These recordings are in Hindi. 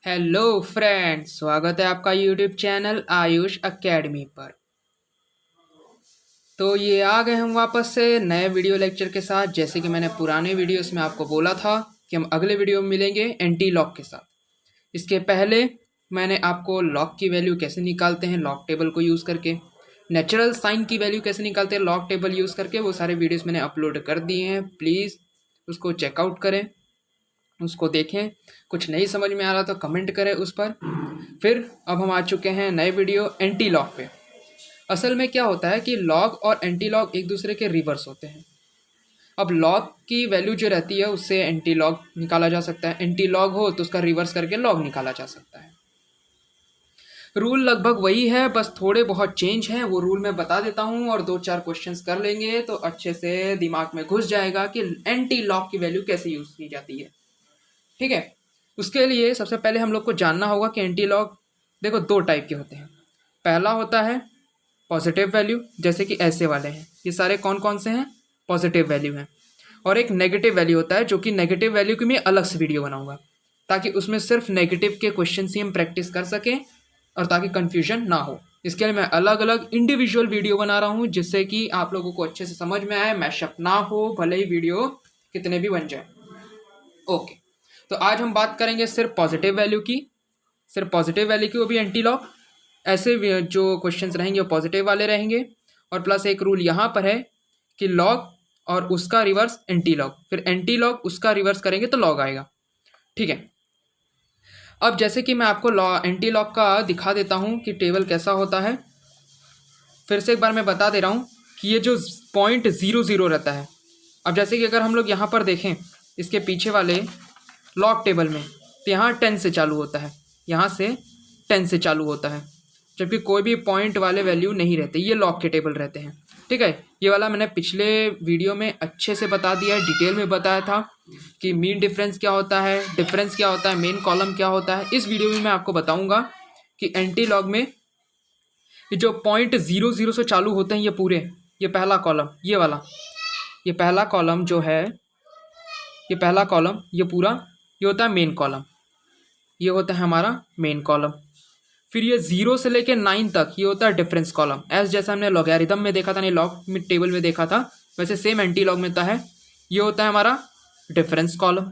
हेलो फ्रेंड्स, स्वागत है आपका यूट्यूब चैनल आयुष एकेडमी पर। तो ये आ गए हम वापस से नए वीडियो लेक्चर के साथ। जैसे कि मैंने पुराने वीडियोस में आपको बोला था कि हम अगले वीडियो में मिलेंगे एंटी लॉक के साथ। इसके पहले मैंने आपको लॉक की वैल्यू कैसे निकालते हैं लॉक टेबल को यूज़ करके, नेचुरल साइन की वैल्यू कैसे निकालते हैं लॉक टेबल यूज़ करके, वो सारे वीडियोज़ मैंने अपलोड कर दिए हैं। प्लीज़ उसको चेकआउट करें, उसको देखें। कुछ नहीं समझ में आ रहा तो कमेंट करें उस पर। फिर अब हम आ चुके हैं नए वीडियो एंटी लॉग पे। असल में क्या होता है कि लॉग और एंटी लॉग एक दूसरे के रिवर्स होते हैं। अब लॉग की वैल्यू जो रहती है उससे एंटी लॉग निकाला जा सकता है, एंटी लॉग हो तो उसका रिवर्स करके लॉग निकाला जा सकता है। रूल लगभग वही है, बस थोड़े बहुत चेंज हैं। वो रूल मैं बता देता हूँ और 2-4 क्वेश्चंस कर लेंगे तो अच्छे से दिमाग में घुस जाएगा कि एंटी लॉग की वैल्यू कैसे यूज़ की जाती है। ठीक है, उसके लिए सबसे पहले हम लोग को जानना होगा कि एंटी लॉग देखो 2 टाइप के होते हैं। पहला होता है पॉजिटिव वैल्यू, जैसे कि ऐसे वाले हैं, ये सारे कौन कौन से हैं, पॉजिटिव वैल्यू हैं। और एक नेगेटिव वैल्यू होता है, जो कि नेगेटिव वैल्यू की मैं अलग से वीडियो बनाऊंगा, ताकि उसमें सिर्फ नेगेटिव के क्वेश्चन ही हम प्रैक्टिस कर सकें और ताकि कन्फ्यूजन ना हो। इसके लिए मैं अलग अलग इंडिविजुअल वीडियो बना रहा हूँ, जिससे कि आप लोगों को अच्छे से समझ में आए, मैशअप ना हो, भले ही वीडियो कितने भी बन जाए। ओके, तो आज हम बात करेंगे सिर्फ पॉजिटिव वैल्यू की, सिर्फ पॉजिटिव वैल्यू की, वो भी एंटी लॉग। ऐसे जो क्वेश्चंस रहेंगे वो पॉजिटिव वाले रहेंगे। और प्लस एक रूल यहाँ पर है कि लॉग और उसका रिवर्स एंटी लॉग, फिर एंटी लॉग उसका रिवर्स करेंगे तो लॉग आएगा। ठीक है, अब जैसे कि मैं आपको एंटी लॉग का दिखा देता हूँ कि टेबल कैसा होता है। फिर से एक बार मैं बता दे रहा हूँ कि ये जो 0.00 रहता है, अब जैसे कि अगर हम लोग यहाँ पर देखें इसके पीछे वाले लॉग टेबल में, तो यहाँ 10 से चालू होता है, यहाँ से 10 से चालू होता है, जबकि कोई भी पॉइंट वाले वैल्यू नहीं रहते, ये लॉग के टेबल रहते हैं। ठीक है, ये वाला मैंने पिछले वीडियो में अच्छे से बता दिया है, डिटेल में बताया था कि मीन डिफरेंस क्या होता है, डिफरेंस क्या होता है, मेन कॉलम क्या होता है। इस वीडियो में मैं आपको बताऊंगा कि एंटी लॉग में ये जो 0.00 से चालू होते हैं, ये पूरे, ये पहला कॉलम, ये वाला, ये पहला कॉलम जो है, ये पहला कॉलम, ये पूरा, ये होता है मेन कॉलम, ये होता है हमारा मेन कॉलम। फिर ये 0 से लेके 9 तक ये होता है डिफरेंस कॉलम। एस जैसा हमने लॉगरिथम में देखा था, नहीं लॉग में टेबल में देखा था, वैसे सेम एंटी लॉग में होता है। ये होता है हमारा डिफरेंस कॉलम,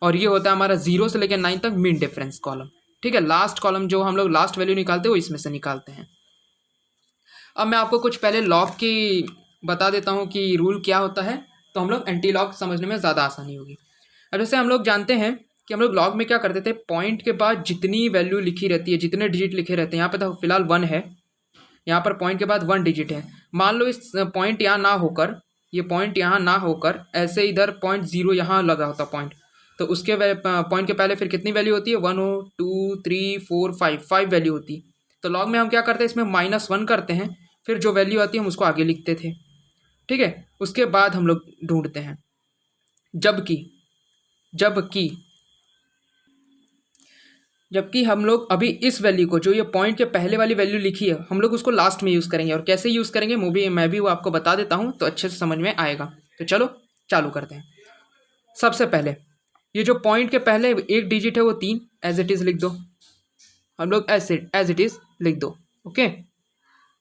और ये होता है हमारा 0 से लेकर 9 तक मीन डिफरेंस कॉलम। ठीक है, लास्ट कॉलम जो हम लोग लास्ट वैल्यू निकालते हैं वो इसमें से निकालते हैं। अब मैं आपको कुछ पहले लॉग की बता देता हूँ कि रूल क्या होता है, तो हम लोग एंटी लॉग समझने में ज़्यादा आसानी होगी। अब जैसे हम लोग जानते हैं कि हम लोग लॉग में क्या करते थे, पॉइंट के बाद जितनी वैल्यू लिखी रहती है, जितने डिजिट लिखे रहते हैं, यहाँ पे तो फिलहाल 1 है, यहाँ पर पॉइंट के बाद 1 डिजिट है। मान लो इस पॉइंट यहाँ ना होकर, ये पॉइंट यहाँ ना होकर ऐसे इधर 0.0 यहाँ लगा होता पॉइंट, तो उसके पॉइंट के पहले फिर कितनी वैल्यू होती है, 1 हो, 2, 3, 4, 5 वैल्यू होती। तो लॉग में हम क्या करते हैं, इसमें -1 करते हैं, फिर जो वैल्यू आती है हम उसको आगे लिखते थे। ठीक है, उसके बाद हम लोग ढूंढते हैं। जबकि जबकि जबकि हम लोग अभी इस वैल्यू को, जो ये पॉइंट के पहले वाली वैल्यू लिखी है, हम लोग उसको लास्ट में यूज़ करेंगे। और कैसे यूज़ करेंगे मैं भी वो आपको बता देता हूँ, तो अच्छे से समझ में आएगा। तो चलो चालू करते हैं। सबसे पहले ये जो पॉइंट के पहले एक डिजिट है वो 3 एज इट इज़ लिख दो, हम लोग एज इट इज़ लिख दो। Okay,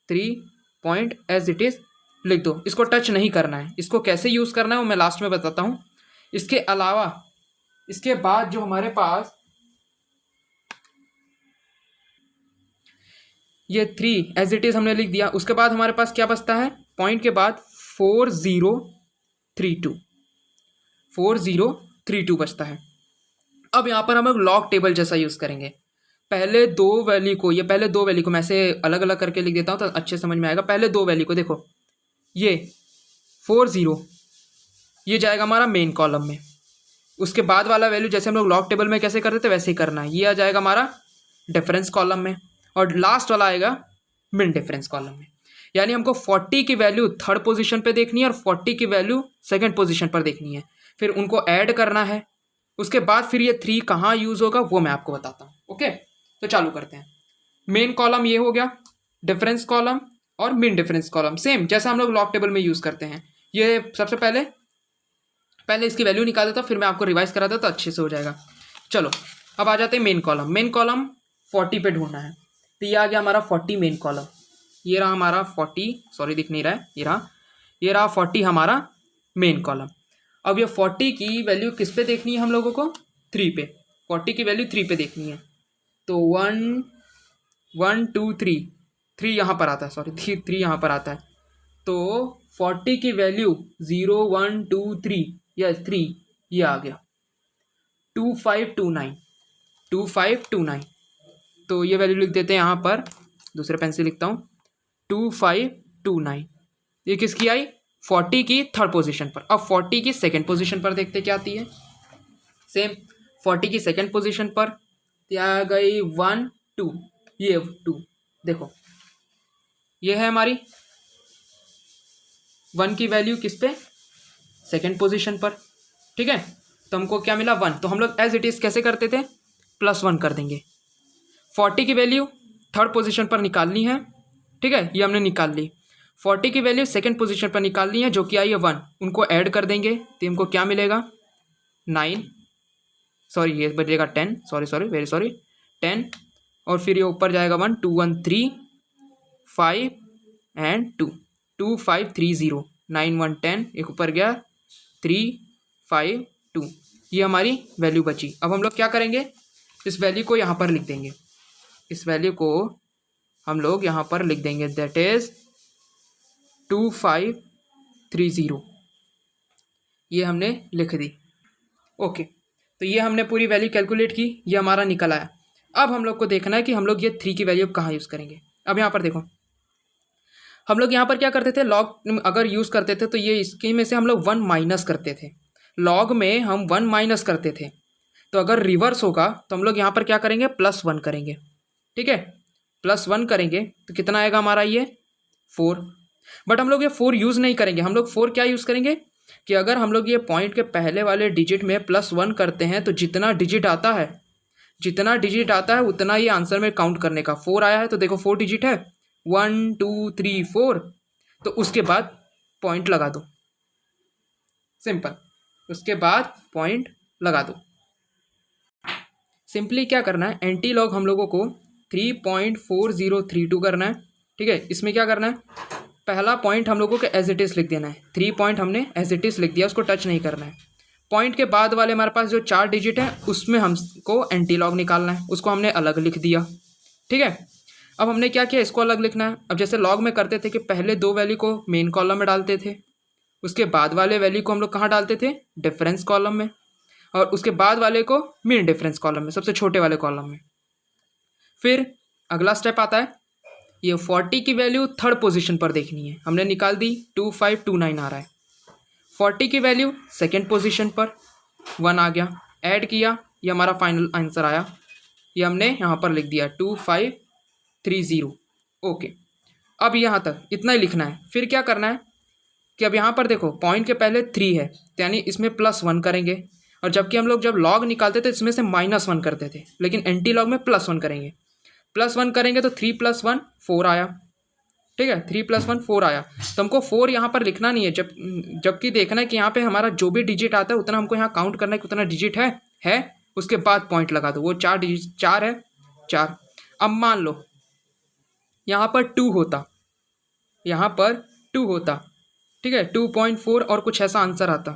3 point as it is लिख दो, इसको टच नहीं करना है। इसको कैसे यूज़ करना है वो मैं लास्ट में बताता हूँ। इसके अलावा इसके बाद जो हमारे पास ये 3 एज इट इज़ हमने लिख दिया, उसके बाद हमारे पास क्या बचता है, पॉइंट के बाद 4032 बचता है। अब यहाँ पर हम लोग लॉग टेबल जैसा यूज़ करेंगे। पहले दो वैल्यू को मैं ऐसे अलग अलग करके लिख देता हूँ तो अच्छे समझ में आएगा। पहले दो वैल्यू को देखो, ये 40 ये जाएगा हमारा मेन कॉलम में। उसके बाद वाला वैल्यू जैसे हम लोग लॉग टेबल में कैसे करते थे वैसे ही करना है, ये आ जाएगा हमारा डिफरेंस कॉलम में, और लास्ट वाला आएगा मिन डिफरेंस कॉलम में। यानी हमको 40 की वैल्यू थर्ड पोजीशन पे देखनी है और 40 की वैल्यू सेकंड पोजीशन पर देखनी है, फिर उनको ऐड करना है। उसके बाद फिर ये 3 कहाँ यूज़ होगा वो मैं आपको बताता हूँ। ओके, तो चालू करते हैं। मेन कॉलम ये हो गया, डिफरेंस कॉलम और मिन डिफरेंस कॉलम सेम जैसा हम लोग लॉग टेबल में यूज़ करते हैं। ये सबसे पहले इसकी वैल्यू निकाल देता हूँ, फिर मैं आपको रिवाइज करा देता तो अच्छे से हो जाएगा। चलो अब आ जाते हैं मेन कॉलम। मेन कॉलम 40 पे ढूंढना है, तो ये आ गया हमारा 40 मेन कॉलम। ये रहा हमारा 40, सॉरी दिख नहीं रहा है, ये रहा 40 हमारा मेन कॉलम। अब ये 40 की वैल्यू किस पे देखनी है हम लोगों को? 3 पे। 40 की वैल्यू 3 पे देखनी है, तो 1 1 2 3, 3 यहाँ पर आता है, सॉरी 3 यहाँ पर आता है। तो 40 की वैल्यू 0 1 2 3 या 3, ये आ गया 2529, 2529। तो ये वैल्यू लिख देते हैं यहाँ पर, दूसरे पेन से लिखता हूँ 2529। ये किसकी आई? 40 की थर्ड पोजीशन पर। अब 40 की सेकंड पोजीशन पर देखते क्या आती है। सेम 40 की सेकंड पोजीशन पर आ गई 1 2, ये 2, देखो ये है हमारी 1 की वैल्यू किस पे? सेकंड पोजीशन पर, ठीक है। तो हमको क्या मिला? 1। तो हम लोग एज इट इज़ कैसे करते थे? +1 कर देंगे। 40 की वैल्यू थर्ड पोजीशन पर निकालनी है, ठीक है, ये हमने निकाल ली। 40 की वैल्यू सेकंड पोजीशन पर निकालनी है, जो कि आई है 1, उनको ऐड कर देंगे तो हमको क्या मिलेगा? 9, सॉरी ये बचेगा 10, सॉरी वेरी सॉरी 10, और फिर ये ऊपर जाएगा 1 2 1 3 5 एंड 2 2 5 3 0 9 1 10, एक ऊपर गया 3 5 2, ये हमारी वैल्यू बची। अब हम लोग क्या करेंगे? इस वैल्यू को यहाँ पर लिख देंगे, इस वैल्यू को हम लोग यहाँ पर लिख देंगे, दैट इज 2530, ये हमने लिख दी। ओके, तो ये हमने पूरी वैल्यू कैलकुलेट की, ये हमारा निकल आया। अब हम लोग को देखना है कि हम लोग ये 3 की वैल्यू कहाँ यूज़ करेंगे। अब यहाँ पर देखो, हम लोग यहाँ पर क्या करते थे? लॉग अगर यूज़ करते थे तो ये इसके में से हम लोग 1 माइनस करते थे, लॉग में हम 1 माइनस करते थे। तो अगर रिवर्स होगा तो हम लोग यहाँ पर क्या करेंगे? +1 करेंगे, ठीक है। +1 करेंगे तो कितना आएगा हमारा? ये 4। बट हम लोग ये 4 यूज़ नहीं करेंगे। हम लोग 4 क्या यूज़ करेंगे कि अगर हम लोग ये पॉइंट के पहले वाले डिजिट में +1 करते हैं तो जितना डिजिट आता है उतना ही आंसर में काउंट करने का। 4 आया है तो देखो 4 डिजिट है, 1 2 3 4, तो उसके बाद पॉइंट लगा दो, सिंपल, उसके बाद पॉइंट लगा दो। सिंपली क्या करना है? एंटी लॉग हम लोगों को 3.4032 करना है, ठीक है। इसमें क्या करना है? पहला पॉइंट हम लोगों को एज इट इज़ लिख देना है। 3 पॉइंट हमने एज इट इज़ लिख दिया, उसको टच नहीं करना है। पॉइंट के बाद वाले हमारे पास जो 4 डिजिट है उसमें हमको एंटी लॉग निकालना है, उसको हमने अलग लिख दिया, ठीक है। अब हमने क्या किया? इसको अलग लिखना है। अब जैसे लॉग में करते थे कि पहले 2 वैल्यू को मेन कॉलम में डालते थे, उसके बाद वाले वैल्यू को हम लोग कहाँ डालते थे? डिफरेंस कॉलम में, और उसके बाद वाले को मीन डिफरेंस कॉलम में, सबसे छोटे वाले कॉलम में। फिर अगला स्टेप आता है, ये 40 की वैल्यू थर्ड पोजीशन पर देखनी है, हमने निकाल दी, 2529 आ रहा है। 40 की वैल्यू सेकेंड पोजीशन पर 1 आ गया, ऐड किया, ये हमारा फाइनल आंसर आया, ये हमने यहाँ पर लिख दिया 2530। ओके, अब यहाँ तक इतना ही लिखना है। फिर क्या करना है कि अब यहाँ पर देखो पॉइंट के पहले 3 है, यानी इसमें +1 करेंगे, और जबकि हम लोग जब लॉग निकालते थे इसमें से -1 करते थे, लेकिन एंटी लॉग में +1 करेंगे। +1 करेंगे तो 3 + 1 4 आया, ठीक है, 3 + 1 4 आया। तो हमको 4 यहाँ पर लिखना नहीं है, जबकि देखना है कि यहाँ पे हमारा जो भी डिजिट आता है उतना हमको यहाँ काउंट करना है कि उतना डिजिट है, उसके बाद पॉइंट लगा दो। वो 4 डिजिट 4 है, 4। अब मान लो यहाँ पर 2 होता, यहाँ पर 2 होता, ठीक है, 2.4 और कुछ ऐसा आंसर आता।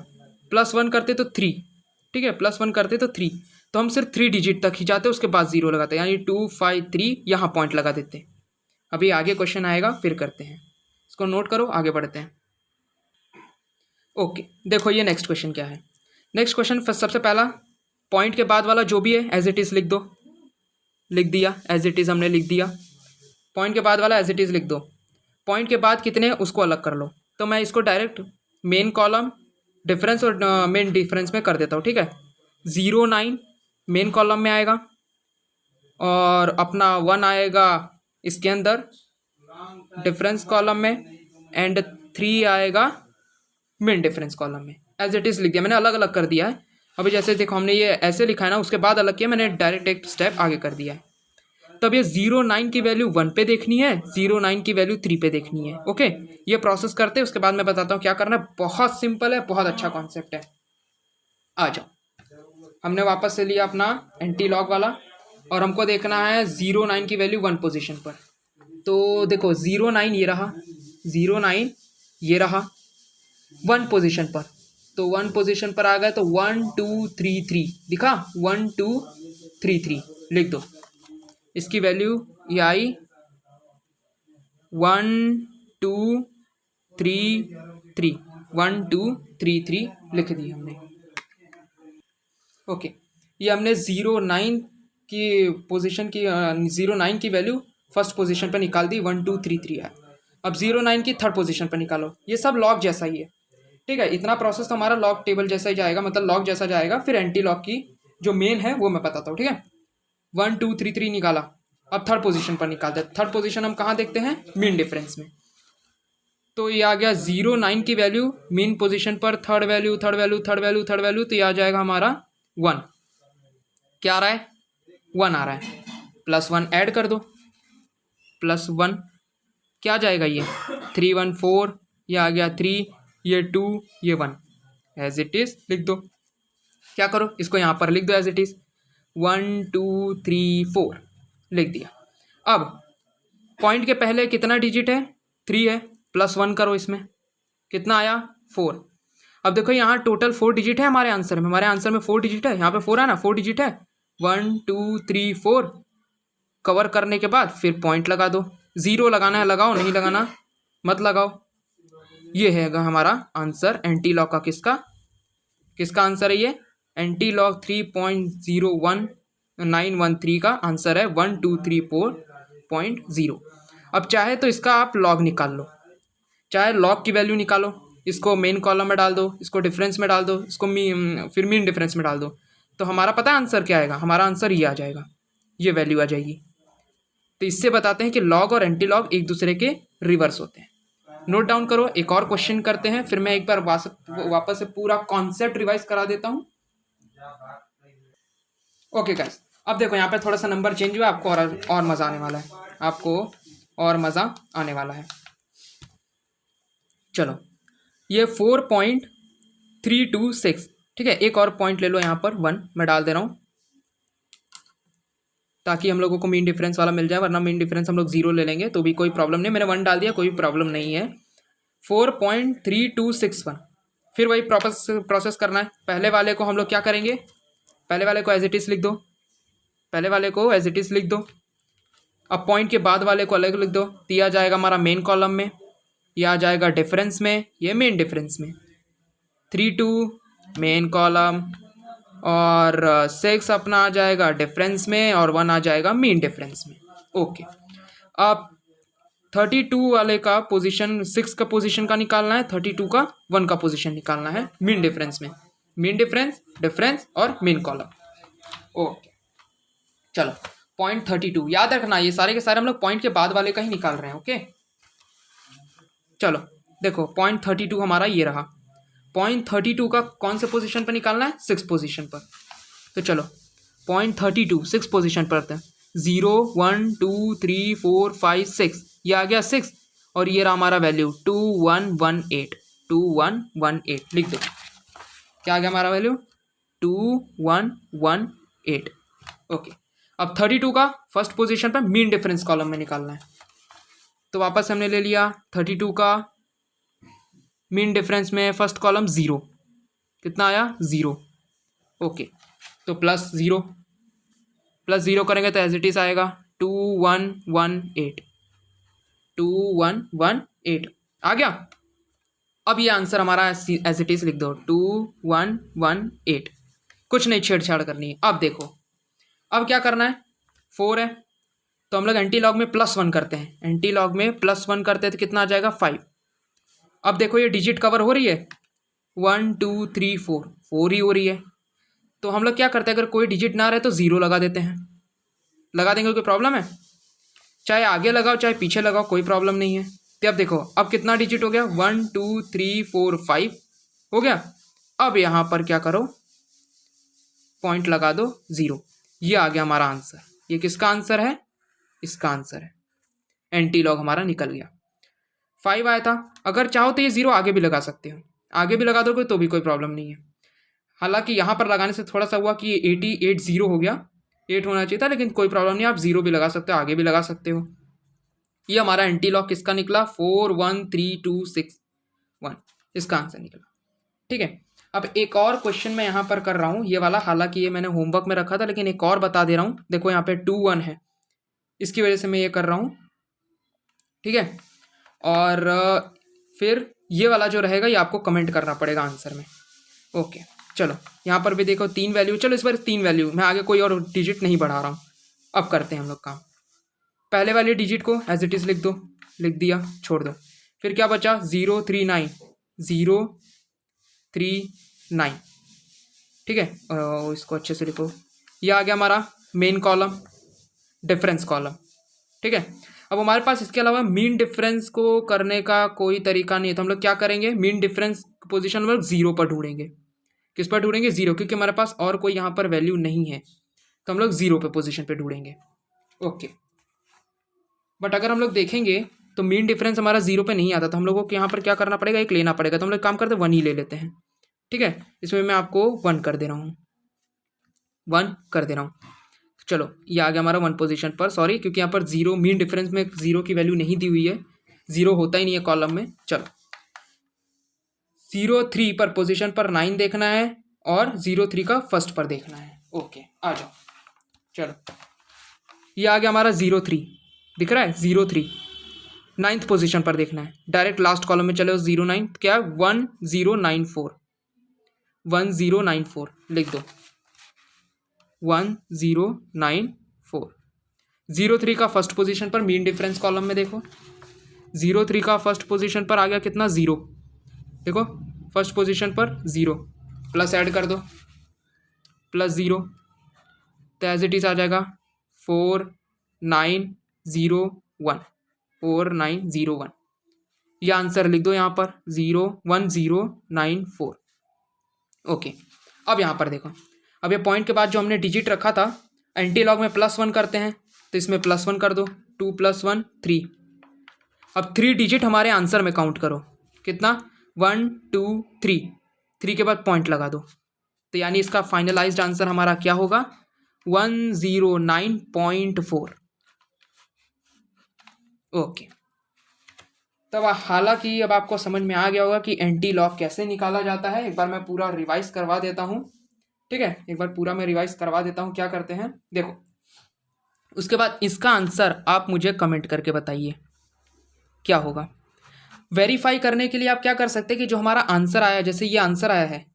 +1 करते तो 3, ठीक है, +1 करते तो 3, तो हम सिर्फ 3 डिजिट तक ही जाते, उसके बाद 0 लगाते, यानी 2 5 3, यहाँ पॉइंट लगा देते। अभी आगे क्वेश्चन आएगा, फिर करते हैं, इसको नोट करो, आगे बढ़ते हैं। ओके, देखो ये नेक्स्ट क्वेश्चन क्या है। नेक्स्ट क्वेश्चन सबसे पहला पॉइंट के बाद वाला जो भी है एज इट इज़ लिख दो, लिख दिया, एज इट इज़ हमने लिख दिया। पॉइंट के बाद वाला एज इट इज़ लिख दो। पॉइंट के बाद कितने हैं उसको अलग कर लो। तो मैं इसको डायरेक्ट मेन कॉलम डिफरेंस और मेन डिफरेंस में कर देता हूँ, ठीक है। 0 9 मेन कॉलम में आएगा, और अपना 1 आएगा इसके अंदर डिफरेंस कॉलम में, एंड 3 आएगा मेन डिफरेंस कॉलम में। एज इट इज़ लिख दिया मैंने, अलग अलग कर दिया है। अभी जैसे देखो हमने ये ऐसे लिखा है ना, उसके बाद अलग किया, मैंने डायरेक्ट एक स्टेप आगे कर दिया है। तब ये 0 9 की वैल्यू 1 पे देखनी है, 0 9 की वैल्यू 3 पे देखनी है। ओके, ये प्रोसेस करते हैं, उसके बाद मैं बताता हूँ क्या करना है। बहुत सिंपल है, बहुत अच्छा कॉन्सेप्ट है। आ जाओ, हमने वापस से लिया अपना एंटी लॉग वाला और हमको देखना है 0.9 की वैल्यू 1 पोजीशन पर। तो देखो 0.9 ये रहा, 0.9 ये रहा 1 पोजीशन पर, तो 1 पोजीशन पर आ गए तो 1 2 3 3 दिखा, 1 2 3 3 लिख दो। इसकी वैल्यू ये आई 1 2 3 3, 1 2 3 3 लिख दी हमने। ओके, ये हमने 0.9 की पोजीशन की 0.9 की वैल्यू फर्स्ट पोजीशन पर निकाल दी, 1 2 3 3 है। अब 0.9 की थर्ड पोजीशन पर निकालो, ये सब लॉग जैसा ही है, ठीक है। इतना प्रोसेस तो हमारा लॉग टेबल जैसा ही जाएगा, मतलब लॉग जैसा जाएगा। फिर एंटी लॉग की जो मेन है वो मैं बताता हूँ, ठीक है। 1 2 3 3 निकाला, अब थर्ड पोजीशन पर निकालते हैं। थर्ड पोजीशन हम कहाँ देखते हैं, मीन डिफरेंस में। तो ये आ गया 0.9 की वैल्यू मीन पोजीशन पर, third value third value third value third value, तो ये आ जाएगा हमारा 1। क्या आ रहा है, 1 आ रहा है, +1 ऐड कर दो, +1 क्या जाएगा, ये 3 1 4, ये आ गया 3, ये 2, ये 1, एज इट इज लिख दो। क्या करो, इसको यहाँ पर लिख दो एज इट इज, 1 2 3 4 लिख दिया। अब पॉइंट के पहले कितना डिजिट है, 3 है, +1 करो, इसमें कितना आया 4। अब देखो यहाँ टोटल 4 डिजिट है हमारे आंसर में, हमारे आंसर में 4 डिजिट है, यहाँ पे 4 है ना, 4 डिजिट है। 1 2 3 4 कवर करने के बाद फिर पॉइंट लगा दो, 0 लगाना है लगाओ, नहीं लगाना मत लगाओ। ये है हमारा आंसर एंटी लॉग का। किसका आंसर है ये, एंटी लॉग 3.01913 का आंसर है 1234.0। अब चाहे तो इसका आप लॉग निकाल लो, चाहे लॉग की वैल्यू निकालो, इसको मेन कॉलम में डाल दो, इसको डिफरेंस में डाल दो, इसको फिर मीन डिफरेंस में डाल दो, तो हमारा पता है आंसर क्या आएगा, हमारा आंसर ये आ जाएगा, ये वैल्यू आ जाएगी। तो इससे बताते हैं कि लॉग और एंटी लॉग एक दूसरे के रिवर्स होते हैं। नोट डाउन करो, एक और क्वेश्चन करते हैं, फिर मैं एक बार वापस से पूरा कॉन्सेप्ट रिवाइज करा देता हूँ। ओके गाइस, अब देखो यहाँ पे थोड़ा सा नंबर चेंज हुआ, आपको और मज़ा आने वाला है, आपको और मज़ा आने वाला है। चलो, ये 4.326, ठीक है। एक और पॉइंट ले लो, यहाँ पर 1 मैं डाल दे रहा हूँ ताकि हम लोगों को मीन डिफरेंस वाला मिल जाए, वरना मीन डिफरेंस हम लोग 0 ले लेंगे तो भी कोई प्रॉब्लम नहीं। मैंने 1 डाल दिया, कोई प्रॉब्लम नहीं है। 4.3261, फिर वही प्रोसेस करना है। पहले वाले को हम लोग क्या करेंगे, पहले वाले को एज इट इज़ लिख दो, पहले वाले को एज इट इज़ लिख दो। अब पॉइंट के बाद वाले को अलग लिख दो, दिया जाएगा हमारा मेन कॉलम में, यह आ जाएगा डिफरेंस में, ये मेन डिफरेंस में। 3 2 मेन कॉलम और 6 अपना आ जाएगा डिफरेंस में, और 1 आ जाएगा मेन डिफरेंस में। ओके, अब 32 वाले का पोजीशन 6 का पोजीशन का निकालना है, 32 का 1 का पोजीशन निकालना है मीन डिफरेंस में, मीन डिफरेंस डिफरेंस और मेन कॉलम। ओके चलो, 0.32 याद रखना, ये सारे के सारे हम लोग पॉइंट के बाद वाले का ही निकाल रहे हैं। ओके चलो देखो, 0.32 हमारा ये रहा, 0.32 का कौन से पोजीशन पर निकालना है, 6 पोजीशन पर। तो चलो 0.32 6 पोजीशन पर आते हैं, 0 1 2 3 4 5 6, ये आ गया 6, और ये रहा हमारा वैल्यू 2118, 2118 लिख दो। क्या आ गया हमारा वैल्यू, 2118। ओके, अब 32 का फर्स्ट पोजीशन पर मीन डिफरेंस कॉलम में निकालना है, तो वापस हमने ले लिया 32 का मीन डिफरेंस में फर्स्ट कॉलम 0, कितना आया 0। ओके, तो +0 +0 करेंगे तो एज इट इज आएगा 2118, 2118 आ गया। अब ये आंसर हमारा एज इट इज लिख दो, 2118, कुछ नहीं छेड़छाड़ करनी है। अब देखो, अब क्या करना है, 4 है तो हम लोग एंटी लॉग में +1 करते हैं, एंटी लॉग में +1 करते हैं तो कितना आ जाएगा 5। अब देखो ये डिजिट कवर हो रही है, 1 2 3 4, 4 ही हो रही है, तो हम लोग क्या करते हैं, अगर कोई डिजिट ना रहे तो 0 लगा देते हैं, लगा देंगे, कोई प्रॉब्लम है, चाहे आगे लगाओ चाहे पीछे लगाओ, कोई प्रॉब्लम नहीं है। तो अब देखो, अब कितना डिजिट हो गया, 1 2 3 4 5 हो गया। अब यहाँ पर क्या करो, पॉइंट लगा दो 0, ये आ गया हमारा आंसर। ये किसका आंसर है, इसका आंसर है, एंटी लॉग हमारा निकल गया। 5 आया था, अगर चाहो तो ये 0 आगे भी लगा सकते हो, आगे भी लगा दोगे तो भी कोई प्रॉब्लम नहीं है। हालांकि यहाँ पर लगाने से थोड़ा सा हुआ कि 80 हो गया, 8 होना चाहिए था, लेकिन कोई प्रॉब्लम नहीं, आप 0 भी लगा सकते हो, आगे भी लगा सकते हो। ये हमारा एंटी लॉक किसका निकला, 41326 इसका आंसर निकला। ठीक है, अब एक और क्वेश्चन मैं यहाँ पर कर रहा हूँ, ये वाला हालांकि ये मैंने होमवर्क में रखा था, लेकिन एक और बता दे रहा हूँ। देखो यहाँ पे 2 1 है, इसकी वजह से मैं ये कर रहा हूँ। ठीक है, और फिर ये वाला जो रहेगा ये आपको कमेंट करना पड़ेगा आंसर में। ओके, चलो यहाँ पर भी देखो 3 वैल्यू, चलो इस बार 3 वैल्यू, मैं आगे कोई और डिजिट नहीं बढ़ा रहा हूँ। अब करते हैं हम लोग काम। पहले वाले डिजिट को एज इट इज़ लिख दो, लिख दिया, छोड़ दो। फिर क्या बचा, 039 039। ठीक है, और इसको अच्छे से लिखो। ये आ गया हमारा मेन कॉलम, डिफरेंस कॉलम। ठीक है, अब हमारे पास इसके अलावा मीन डिफरेंस को करने का कोई तरीका नहीं है, तो हम लोग क्या करेंगे, मीन डिफरेंस पोजीशन में 0 पर ढूंढेंगे। किस पर ढूंढेंगे, 0, क्योंकि हमारे पास और कोई यहाँ पर वैल्यू नहीं है, तो हम लोग 0 पे पोजीशन पे ढूंढेंगे। ओके, बट अगर हम लोग देखेंगे तो मीन डिफरेंस हमारा 0 पे नहीं आता, तो हम लोगों को यहाँ पर क्या करना पड़ेगा, एक लेना पड़ेगा। तो हम लोग काम करते 1 ही ले लेते हैं। ठीक है, इसमें मैं आपको 1 कर दे रहा हूँ, 1 कर दे रहा हूँ। चलो ये आ गया हमारा 1 पोजीशन पर, सॉरी क्योंकि यहाँ पर 0 मीन डिफरेंस में 0 की वैल्यू नहीं दी हुई है, 0 होता ही नहीं है कॉलम में। चलो 03 पर पोजीशन पर 9 देखना है और 03 का फर्स्ट पर देखना है। ओके, आ जाओ। चलो ये आ गया हमारा 03, दिख रहा है 03, 9th पोजीशन पर देखना है। डायरेक्ट लास्ट कॉलम में चले 09, क्या 1094, 1094 लिख दो, 1094। 03 का फर्स्ट पोजीशन पर मीन डिफरेंस कॉलम में देखो, 03 का फर्स्ट पोजीशन पर आ गया कितना, 0। देखो फर्स्ट पोजीशन पर 0, प्लस ऐड कर दो, +0, तो एज इट इज आ जाएगा 4901, 4901। ये आंसर लिख दो यहाँ पर, 1094। ओके, अब यहाँ पर देखो, अब ये पॉइंट के बाद जो हमने डिजिट रखा था, एंटी लॉग में +1 करते हैं, तो इसमें +1 कर दो, 2 + 1 3। अब 3 डिजिट हमारे आंसर में काउंट करो, कितना, 1 2 3, 3 के बाद पॉइंट लगा दो, तो यानी इसका फाइनलाइज्ड आंसर हमारा क्या होगा, 109.4। ओके, तब हालांकि अब आपको समझ में आ गया होगा कि एंटी लॉग कैसे निकाला जाता है। एक बार मैं पूरा रिवाइज करवा देता हूँ। ठीक है, एक बार पूरा मैं रिवाइज करवा देता हूँ। क्या करते हैं, देखो उसके बाद इसका आंसर आप मुझे कमेंट करके बताइए क्या होगा। वेरीफाई करने के लिए आप क्या कर सकते हैं कि जो हमारा आंसर आया, जैसे ये आंसर आया है,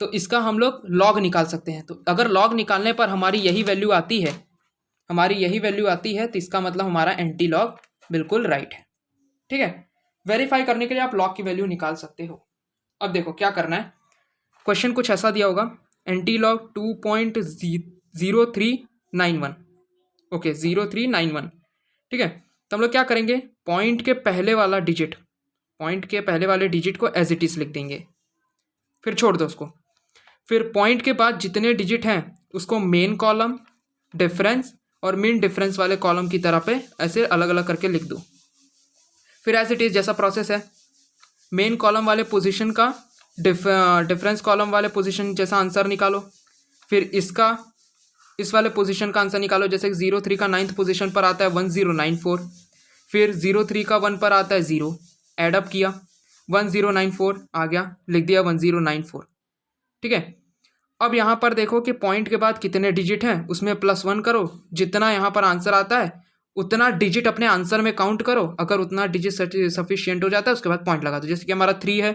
तो इसका हम लोग लॉग निकाल सकते हैं। तो अगर लॉग निकालने पर हमारी यही वैल्यू आती है, हमारी यही वैल्यू आती है, तो इसका मतलब हमारा एंटी लॉग बिल्कुल राइट है। ठीक है, वेरीफाई करने के लिए आप लॉग की वैल्यू निकाल सकते हो। अब देखो क्या करना है, क्वेश्चन कुछ ऐसा दिया होगा, एंटी लॉग 2.0391। ओके, 0391। ठीक है, तो हम लोग क्या करेंगे, पॉइंट के पहले वाला डिजिट, पॉइंट के पहले वाले डिजिट को एज इट इज लिख देंगे, फिर छोड़ दो उसको। फिर पॉइंट के बाद जितने डिजिट हैं उसको मेन कॉलम, डिफरेंस और मीन डिफरेंस वाले कॉलम की तरह पे ऐसे अलग अलग करके लिख दो। फिर एज इट इज जैसा प्रोसेस है, मेन कॉलम वाले पोजीशन का डिफरेंस कॉलम वाले पोजीशन जैसा आंसर निकालो, फिर इसका इस वाले पोजीशन का आंसर निकालो। जैसे 03 का 9th पोजीशन पर आता है 1094, फिर 03 का 1 पर आता है 0, एडअप किया 1094 आ गया, लिख दिया 1094। ठीक है, अब यहाँ पर देखो कि पॉइंट के बाद कितने डिजिट हैं, उसमें +1 करो, जितना यहाँ पर आंसर आता है उतना डिजिट अपने आंसर में काउंट करो। अगर उतना डिजिट सफिशिएंट हो जाता है उसके बाद पॉइंट लगा दो। जैसे कि हमारा 3 है,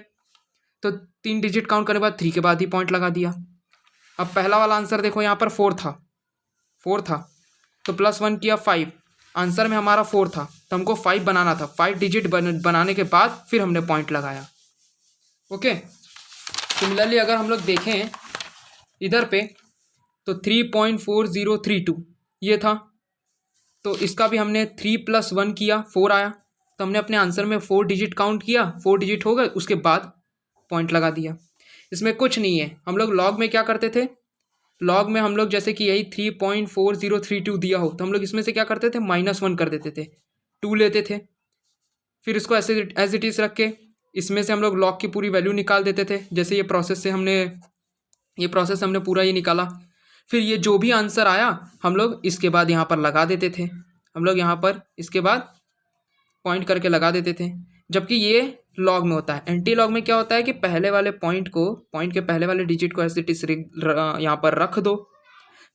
तो 3 डिजिट काउंट करने के बाद 3 के बाद ही पॉइंट लगा दिया। अब पहला वाला आंसर देखो, यहाँ पर 4 था, 4 था, तो +1 किया 5, आंसर में हमारा 4 था, तो हमको 5 बनाना था। 5 डिजिट बनाने के बाद फिर हमने पॉइंट लगाया। ओके, सिमिलरली अगर हम लोग देखें इधर पे, तो 3.4032 ये था, तो इसका भी हमने 3 + 1 किया, 4 आया, तो हमने अपने आंसर में 4 डिजिट काउंट किया, 4 डिजिट हो गए, उसके बाद पॉइंट लगा दिया। इसमें कुछ नहीं है। हम लोग लॉग में क्या करते थे, लॉग में हम लोग जैसे कि यही 3.4032 दिया हो, तो हम लोग इसमें से क्या करते थे, -1 कर देते थे, 2 लेते थे, फिर इसको ऐसे एज इट इज़ रख के इसमें से हम लोग लॉग की पूरी वैल्यू निकाल देते थे। जैसे ये प्रोसेस से हमने ये प्रोसेस हमने पूरा ये निकाला। फिर ये जो भी आंसर आया हम लोग इसके बाद यहाँ पर लगा देते थे, हम लोग यहाँ पर इसके बाद पॉइंट करके लगा देते थे। जबकि ये लॉग में होता है। एंटी लॉग में क्या होता है कि पहले वाले पॉइंट के पहले वाले डिजिट को ऐसे यहाँ पर रख दो,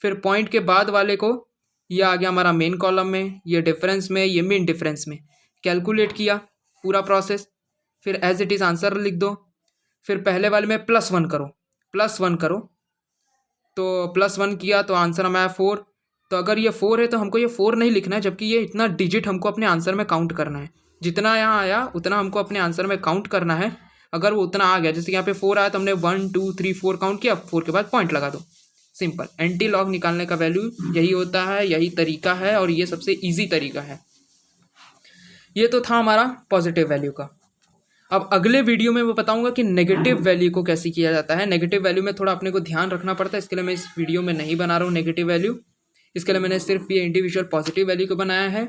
फिर पॉइंट के बाद वाले को, ये आ गया हमारा मेन कॉलम में, ये डिफरेंस में, ये मीन डिफरेंस में, कैलकुलेट किया पूरा प्रोसेस, फिर एज इट इज़ आंसर लिख दो। फिर पहले वाले में +1 करो, +1 करो, तो +1 किया तो आंसर हमारा 4। तो अगर ये 4 है तो हमको ये 4 नहीं लिखना है, जबकि ये इतना डिजिट हमको अपने आंसर में काउंट करना है। जितना यहाँ आया उतना हमको अपने आंसर में काउंट करना है। अगर वो उतना आ गया, जैसे यहाँ पे 4 आया तो हमने 1 2 3 4 काउंट किया, 4 के बाद पॉइंट लगा दो। सिंपल। एंटी लॉग निकालने का वैल्यू यही होता है, यही तरीका है और ये सबसे ईजी तरीका है। ये तो था हमारा पॉजिटिव वैल्यू का। अब अगले वीडियो में मैं बताऊंगा कि नेगेटिव वैल्यू को कैसे किया जाता है। नेगेटिव वैल्यू में थोड़ा अपने को ध्यान रखना पड़ता है, इसके लिए मैं इस वीडियो में नहीं बना रहा हूँ नेगेटिव वैल्यू। इसके लिए मैंने सिर्फ ये इंडिविजुअल पॉजिटिव वैल्यू को बनाया है।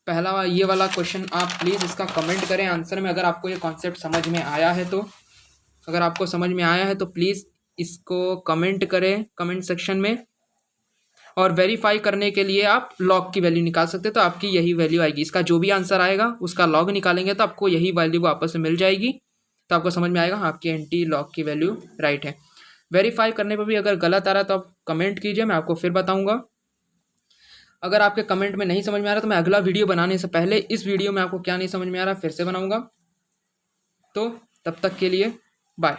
पहला ये वाला क्वेश्चन आप प्लीज़ इसका कमेंट करें आंसर में, अगर आपको ये कॉन्सेप्ट समझ में आया है तो। अगर आपको समझ में आया है तो प्लीज़ इसको कमेंट करें कमेंट सेक्शन में। और वेरीफाई करने के लिए आप लॉग की वैल्यू निकाल सकते हैं, तो आपकी यही वैल्यू आएगी। इसका जो भी आंसर आएगा उसका लॉग निकालेंगे तो आपको यही वैल्यू वापस से मिल जाएगी। तो आपको समझ में आएगा आपकी एंटी लॉग की वैल्यू राइट है। वेरीफाई करने पर भी अगर गलत आ रहा है तो आप कमेंट कीजिए, मैं आपको फिर बताऊँगा। अगर आपके कमेंट में नहीं समझ में आ रहा तो मैं अगला वीडियो बनाने से पहले इस वीडियो में आपको क्या नहीं समझ में आ रहा फिर से बनाऊँगा। तो तब तक के लिए बाय।